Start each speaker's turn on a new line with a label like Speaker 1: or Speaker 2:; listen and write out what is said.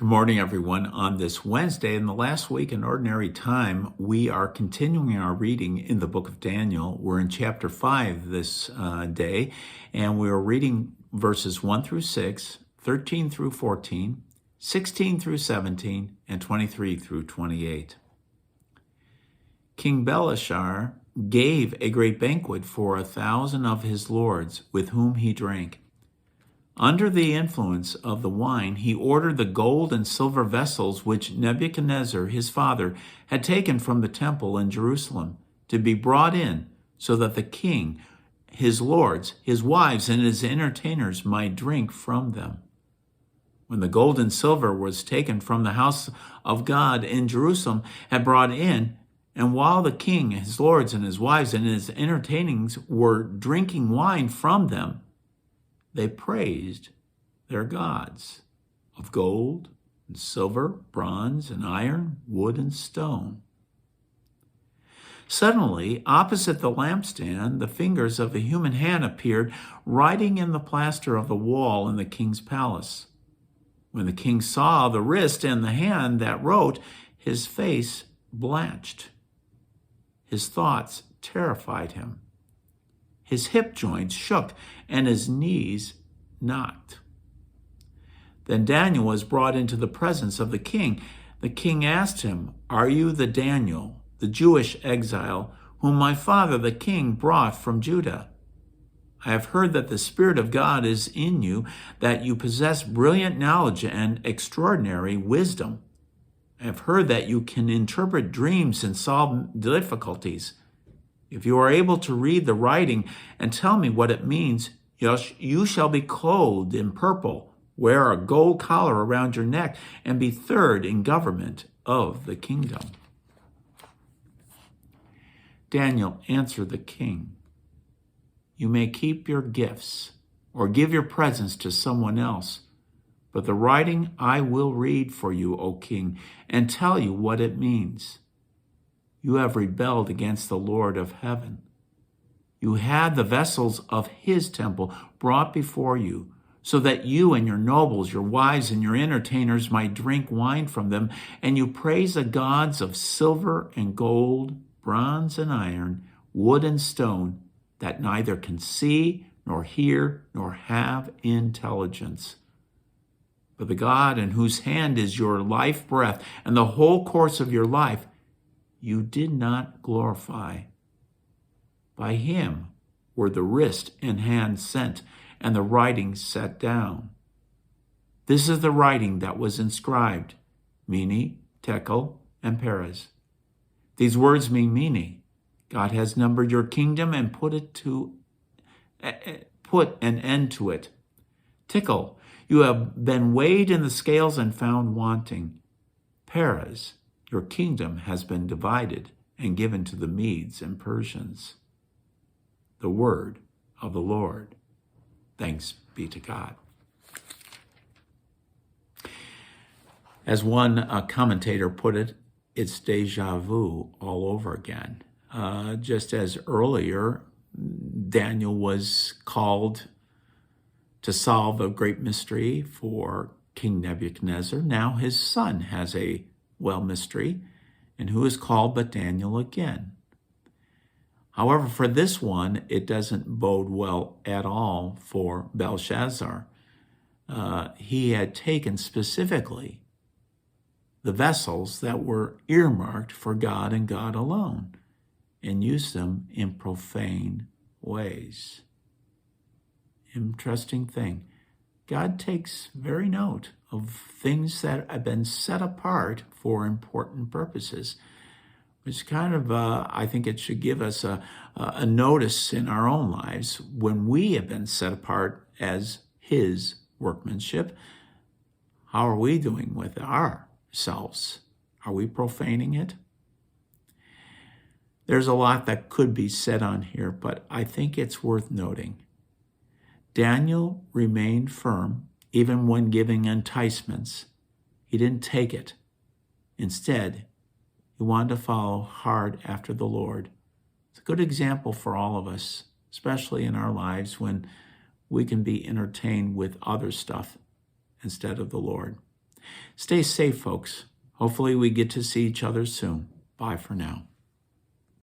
Speaker 1: Good morning, everyone. On this Wednesday, in the last week in Ordinary Time, we are continuing our reading in the book of Daniel. We're in chapter 5 this day, and we are reading verses 1 through 6, 13 through 14, 16 through 17, and 23 through 28. King Belshazzar gave a great banquet for 1,000 of his lords, with whom he drank. Under the influence of the wine, he ordered the gold and silver vessels which Nebuchadnezzar, his father, had taken from the temple in Jerusalem to be brought in, so that the king, his lords, his wives, and his entertainers might drink from them. When the gold and silver was taken from the house of God in Jerusalem and brought in, and while the king, his lords, and his wives, and his entertainings were drinking wine from them, they praised their gods of gold and silver, bronze and iron, wood and stone. Suddenly, opposite the lampstand, the fingers of a human hand appeared, writing in the plaster of the wall in the king's palace. When the king saw the wrist and the hand that wrote, his face blanched. His thoughts terrified him. His hip joints shook, and his knees knocked. Then Daniel was brought into the presence of the king. The king asked him, "Are you the Daniel, the Jewish exile, whom my father the king brought from Judah? I have heard that the Spirit of God is in you, that you possess brilliant knowledge and extraordinary wisdom. I have heard that you can interpret dreams and solve difficulties. If you are able to read the writing and tell me what it means, you shall be clothed in purple, wear a gold collar around your neck, and be third in government of the kingdom." Daniel answered the king, "You may keep your gifts or give your presents to someone else, but the writing I will read for you, O king, and tell you what it means. You have rebelled against the Lord of heaven. You had the vessels of his temple brought before you, so that you and your nobles, your wives, and your entertainers might drink wine from them, and you praise the gods of silver and gold, bronze and iron, wood and stone, that neither can see, nor hear, nor have intelligence. But the God in whose hand is your life breath and the whole course of your life, you did not glorify. By him were the wrist and hand sent, and the writing set down. This is the writing that was inscribed, Mene, Tekel, and Peres. These words mean Mene, God has numbered your kingdom and put an end to it. Tekel, you have been weighed in the scales and found wanting. Peres, your kingdom has been divided and given to the Medes and Persians. The word of the Lord. Thanks be to God. As one commentator put it, it's deja vu all over again. Just as earlier, Daniel was called to solve a great mystery for King Nebuchadnezzar. Now his son has a mystery, and who is called but Daniel again. However, for this one, it doesn't bode well at all for Belshazzar. He had taken specifically the vessels that were earmarked for God and God alone and used them in profane ways. Interesting thing. God takes very note of things that have been set apart for important purposes, which kind of, I think it should give us a notice in our own lives when we have been set apart as his workmanship. How are we doing with ourselves? Are we profaning it? There's a lot that could be said on here, but I think it's worth noting. Daniel remained firm even when giving enticements. He didn't take it. Instead, he wanted to follow hard after the Lord. It's a good example for all of us, especially in our lives when we can be entertained with other stuff instead of the Lord. Stay safe, folks. Hopefully we get to see each other soon. Bye for now.